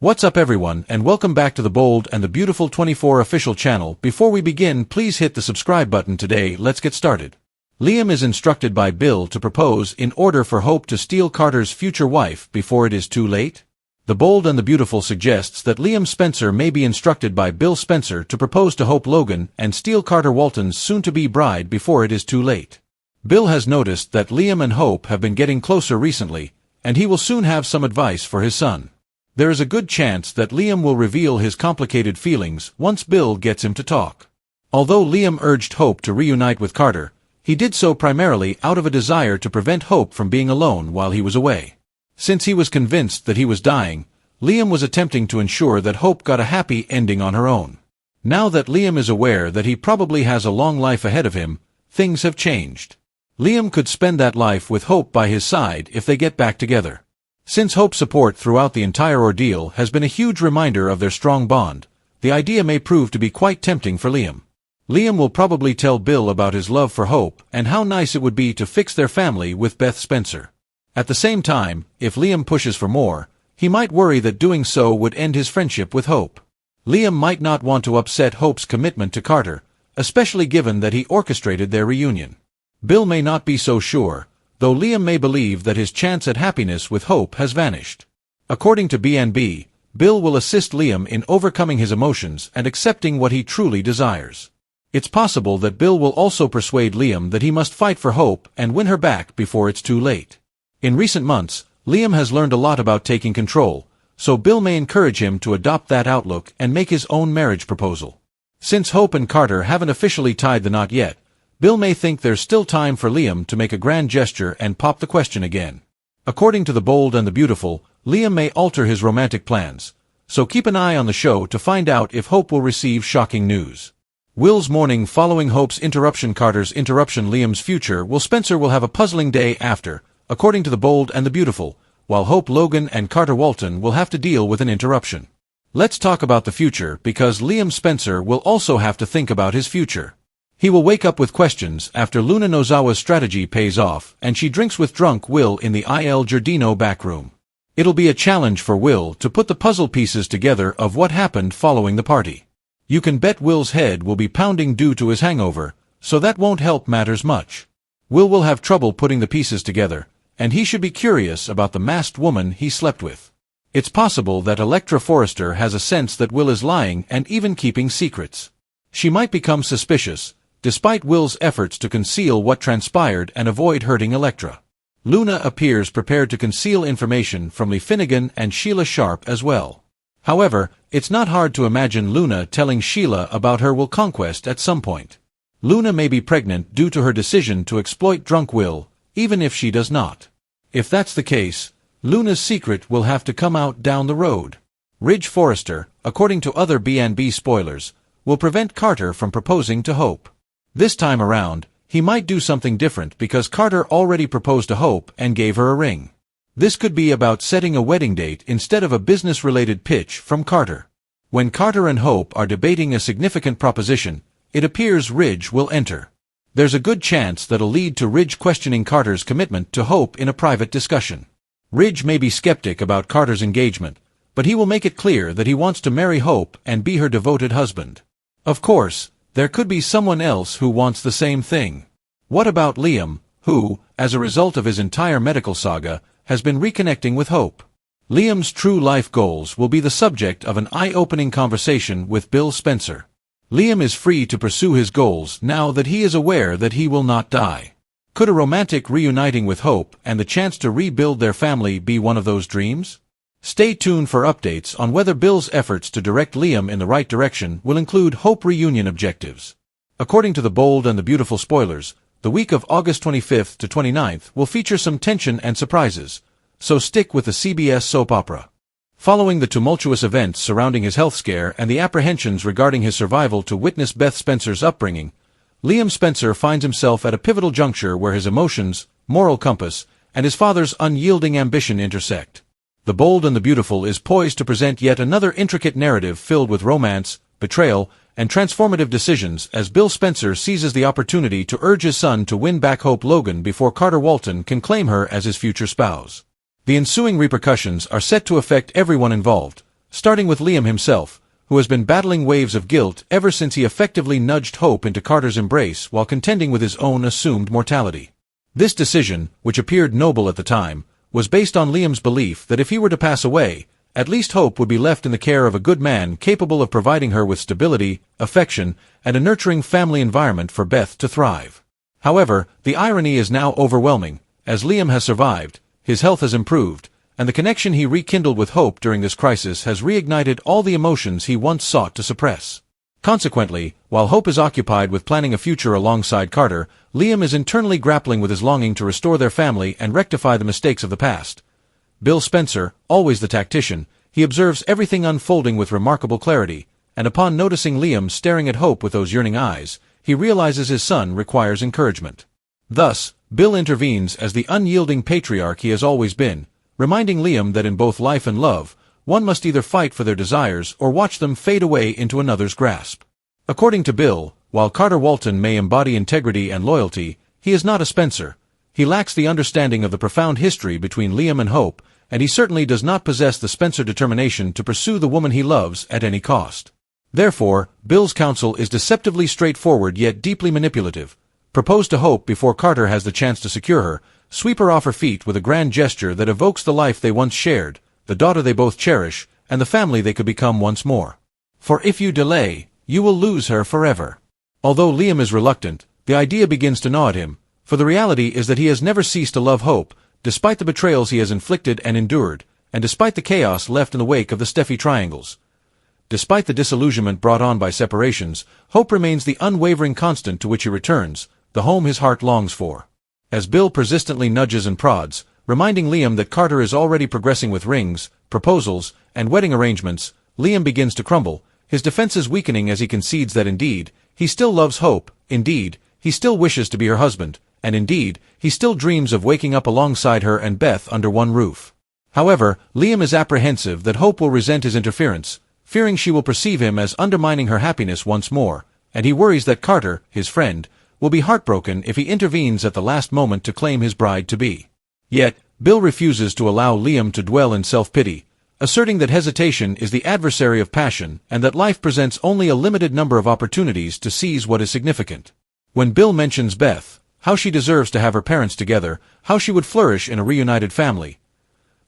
What's up everyone, and welcome back to the Bold and the Beautiful 24 official channel. Before we begin, please hit the subscribe button today. Let's get started. Liam is instructed by Bill to propose in order for Hope to steal Carter's future wife before it is too late. The Bold and the Beautiful suggests that Liam Spencer may be instructed by Bill Spencer to propose to Hope Logan and steal Carter Walton's soon-to-be bride before it is too late. Bill has noticed that Liam and Hope have been getting closer recently, and he will soon have some advice for his son. There is a good chance that Liam will reveal his complicated feelings once Bill gets him to talk. Although Liam urged Hope to reunite with Carter, he did so primarily out of a desire to prevent Hope from being alone while he was away. Since he was convinced that he was dying, Liam was attempting to ensure that Hope got a happy ending on her own. Now that Liam is aware that he probably has a long life ahead of him, things have changed. Liam could spend that life with Hope by his side if they get back together. Since Hope's support throughout the entire ordeal has been a huge reminder of their strong bond, the idea may prove to be quite tempting for Liam. Liam will probably tell Bill about his love for Hope and how nice it would be to fix their family with Beth Spencer. At the same time, if Liam pushes for more, he might worry that doing so would end his friendship with Hope. Liam might not want to upset Hope's commitment to Carter, especially given that he orchestrated their reunion. Bill may not be so sure, though Liam may believe that his chance at happiness with Hope has vanished. According to B&B, Bill will assist Liam in overcoming his emotions and accepting what he truly desires. It's possible that Bill will also persuade Liam that he must fight for Hope and win her back before it's too late. In recent months, Liam has learned a lot about taking control, so Bill may encourage him to adopt that outlook and make his own marriage proposal. Since Hope and Carter haven't officially tied the knot yet, Bill may think there's still time for Liam to make a grand gesture and pop the question again. According to the Bold and the Beautiful, Liam may alter his romantic plans, so keep an eye on the show to find out if Hope will receive shocking news. Will's mourning following Hope's interruption, Carter's interruption, Liam's future. Spencer will have a puzzling day after, according to the Bold and the Beautiful, while Hope Logan and Carter Walton will have to deal with an interruption. Let's talk about the future, because Liam Spencer will also have to think about his future. He will wake up with questions after Luna Nozawa's strategy pays off and she drinks with drunk Will in the Il Giardino backroom. It'll be a challenge for Will to put the puzzle pieces together of what happened following the party. You can bet Will's head will be pounding due to his hangover, so that won't help matters much. Will have trouble putting the pieces together, and he should be curious about the masked woman he slept with. It's possible that Electra Forrester has a sense that Will is lying and even keeping secrets. She might become suspicious, despite Will's efforts to conceal what transpired and avoid hurting Electra. Luna appears prepared to conceal information from Lee Finnegan and Sheila Sharp as well. However, it's not hard to imagine Luna telling Sheila about her Will conquest at some point. Luna may be pregnant due to her decision to exploit drunk Will, even if she does not. If that's the case, Luna's secret will have to come out down the road. Ridge Forrester, according to other B&B spoilers, will prevent Carter from proposing to Hope. This time around, he might do something different because Carter already proposed to Hope and gave her a ring. This could be about setting a wedding date instead of a business-related pitch from Carter. When Carter and Hope are debating a significant proposition, it appears Ridge will enter. There's a good chance that'll lead to Ridge questioning Carter's commitment to Hope in a private discussion. Ridge may be skeptic about Carter's engagement, but he will make it clear that he wants to marry Hope and be her devoted husband. Of course, there could be someone else who wants the same thing. What about Liam, who, as a result of his entire medical saga, has been reconnecting with Hope? Liam's true life goals will be the subject of an eye-opening conversation with Bill Spencer. Liam is free to pursue his goals now that he is aware that he will not die. Could a romantic reuniting with Hope and the chance to rebuild their family be one of those dreams? Stay tuned for updates on whether Bill's efforts to direct Liam in the right direction will include Hope reunion objectives. According to the Bold and the Beautiful spoilers, the week of August 25th to 29th will feature some tension and surprises, so stick with the CBS soap opera. Following the tumultuous events surrounding his health scare and the apprehensions regarding his survival to witness Beth Spencer's upbringing, Liam Spencer finds himself at a pivotal juncture where his emotions, moral compass, and his father's unyielding ambition intersect. The Bold and the Beautiful is poised to present yet another intricate narrative filled with romance, betrayal, and transformative decisions as Bill Spencer seizes the opportunity to urge his son to win back Hope Logan before Carter Walton can claim her as his future spouse. The ensuing repercussions are set to affect everyone involved, starting with Liam himself, who has been battling waves of guilt ever since he effectively nudged Hope into Carter's embrace while contending with his own assumed mortality. This decision, which appeared noble at the time, was based on Liam's belief that if he were to pass away, at least Hope would be left in the care of a good man capable of providing her with stability, affection, and a nurturing family environment for Beth to thrive. However, the irony is now overwhelming. As Liam has survived, his health has improved, and the connection he rekindled with Hope during this crisis has reignited all the emotions he once sought to suppress. Consequently, while Hope is occupied with planning a future alongside Carter, Liam is internally grappling with his longing to restore their family and rectify the mistakes of the past. Bill Spencer, always the tactician, he observes everything unfolding with remarkable clarity, and upon noticing Liam staring at Hope with those yearning eyes, he realizes his son requires encouragement. Thus, Bill intervenes as the unyielding patriarch he has always been, reminding Liam that in both life and love, one must either fight for their desires or watch them fade away into another's grasp. According to Bill, while Carter Walton may embody integrity and loyalty, he is not a Spencer. He lacks the understanding of the profound history between Liam and Hope, and he certainly does not possess the Spencer determination to pursue the woman he loves at any cost. Therefore, Bill's counsel is deceptively straightforward yet deeply manipulative. Propose to Hope before Carter has the chance to secure her, sweep her off her feet with a grand gesture that evokes the life they once shared, the daughter they both cherish, and the family they could become once more. For if you delay, you will lose her forever. Although Liam is reluctant, the idea begins to gnaw at him, for the reality is that he has never ceased to love Hope, despite the betrayals he has inflicted and endured, and despite the chaos left in the wake of the Steffi triangles. Despite the disillusionment brought on by separations, Hope remains the unwavering constant to which he returns, the home his heart longs for. As Bill persistently nudges and prods, reminding Liam that Carter is already progressing with rings, proposals, and wedding arrangements, Liam begins to crumble, his defenses weakening as he concedes that indeed, he still loves Hope, indeed, he still wishes to be her husband, and indeed, he still dreams of waking up alongside her and Beth under one roof. However, Liam is apprehensive that Hope will resent his interference, fearing she will perceive him as undermining her happiness once more, and he worries that Carter, his friend, will be heartbroken if he intervenes at the last moment to claim his bride-to-be. Yet, Bill refuses to allow Liam to dwell in self-pity, asserting that hesitation is the adversary of passion and that life presents only a limited number of opportunities to seize what is significant. When Bill mentions Beth, how she deserves to have her parents together, how she would flourish in a reunited family,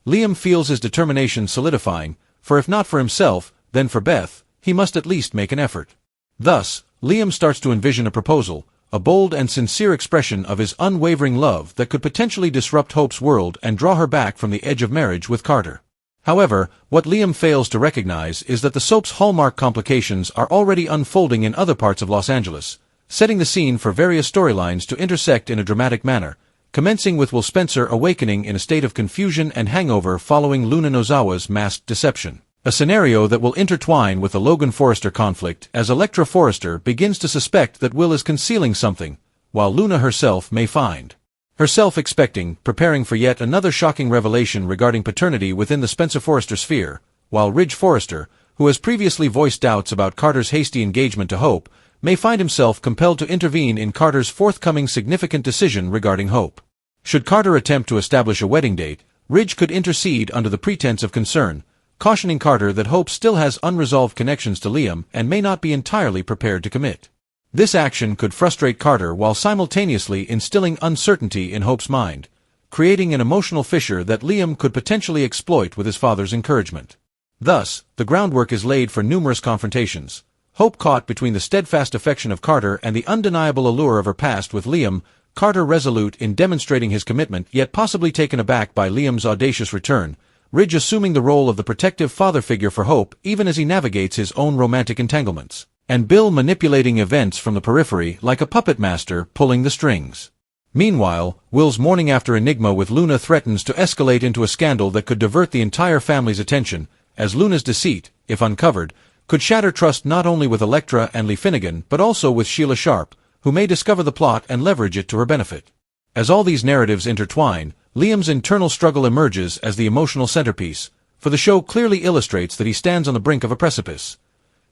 Liam feels his determination solidifying, for if not for himself, then for Beth, he must at least make an effort. Thus, Liam starts to envision a proposal, a bold and sincere expression of his unwavering love that could potentially disrupt Hope's world and draw her back from the edge of marriage with Carter. However, what Liam fails to recognize is that the soap's hallmark complications are already unfolding in other parts of Los Angeles, setting the scene for various storylines to intersect in a dramatic manner, commencing with Will Spencer awakening in a state of confusion and hangover following Luna Nozawa's masked deception. A scenario that will intertwine with the Logan Forrester conflict as Electra Forrester begins to suspect that Will is concealing something, while Luna herself may find herself expecting, preparing for yet another shocking revelation regarding paternity within the Spencer Forrester sphere, while Ridge Forrester, who has previously voiced doubts about Carter's hasty engagement to Hope, may find himself compelled to intervene in Carter's forthcoming significant decision regarding Hope. Should Carter attempt to establish a wedding date, Ridge could intercede under the pretense of concern, cautioning Carter that Hope still has unresolved connections to Liam and may not be entirely prepared to commit. This action could frustrate Carter while simultaneously instilling uncertainty in Hope's mind, creating an emotional fissure that Liam could potentially exploit with his father's encouragement. Thus, the groundwork is laid for numerous confrontations. Hope caught between the steadfast affection of Carter and the undeniable allure of her past with Liam, Carter resolute in demonstrating his commitment yet possibly taken aback by Liam's audacious return, Ridge assuming the role of the protective father figure for Hope even as he navigates his own romantic entanglements, and Bill manipulating events from the periphery like a puppet master pulling the strings. Meanwhile, Will's morning after enigma with Luna threatens to escalate into a scandal that could divert the entire family's attention, as Luna's deceit, if uncovered, could shatter trust not only with Electra and Lee Finnegan but also with Sheila Sharp, who may discover the plot and leverage it to her benefit. As all these narratives intertwine, Liam's internal struggle emerges as the emotional centerpiece, for the show clearly illustrates that he stands on the brink of a precipice.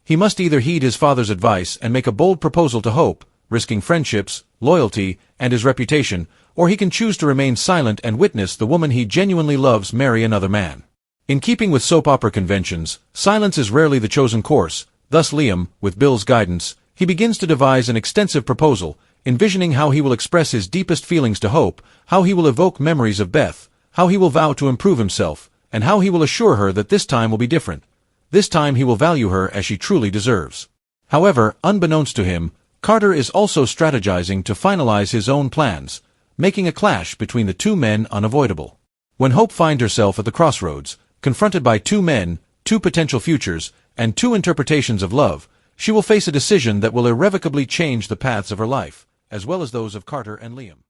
He must either heed his father's advice and make a bold proposal to Hope, risking friendships, loyalty, and his reputation, or he can choose to remain silent and witness the woman he genuinely loves marry another man. In keeping with soap opera conventions, silence is rarely the chosen course. Thus Liam, with Bill's guidance, he begins to devise an extensive proposal, envisioning how he will express his deepest feelings to Hope, how he will evoke memories of Beth, how he will vow to improve himself, and how he will assure her that this time will be different. This time he will value her as she truly deserves. However, unbeknownst to him, Carter is also strategizing to finalize his own plans, making a clash between the two men unavoidable. When Hope finds herself at the crossroads, confronted by two men, two potential futures, and two interpretations of love, she will face a decision that will irrevocably change the paths of her life, as well as those of Carter and Liam.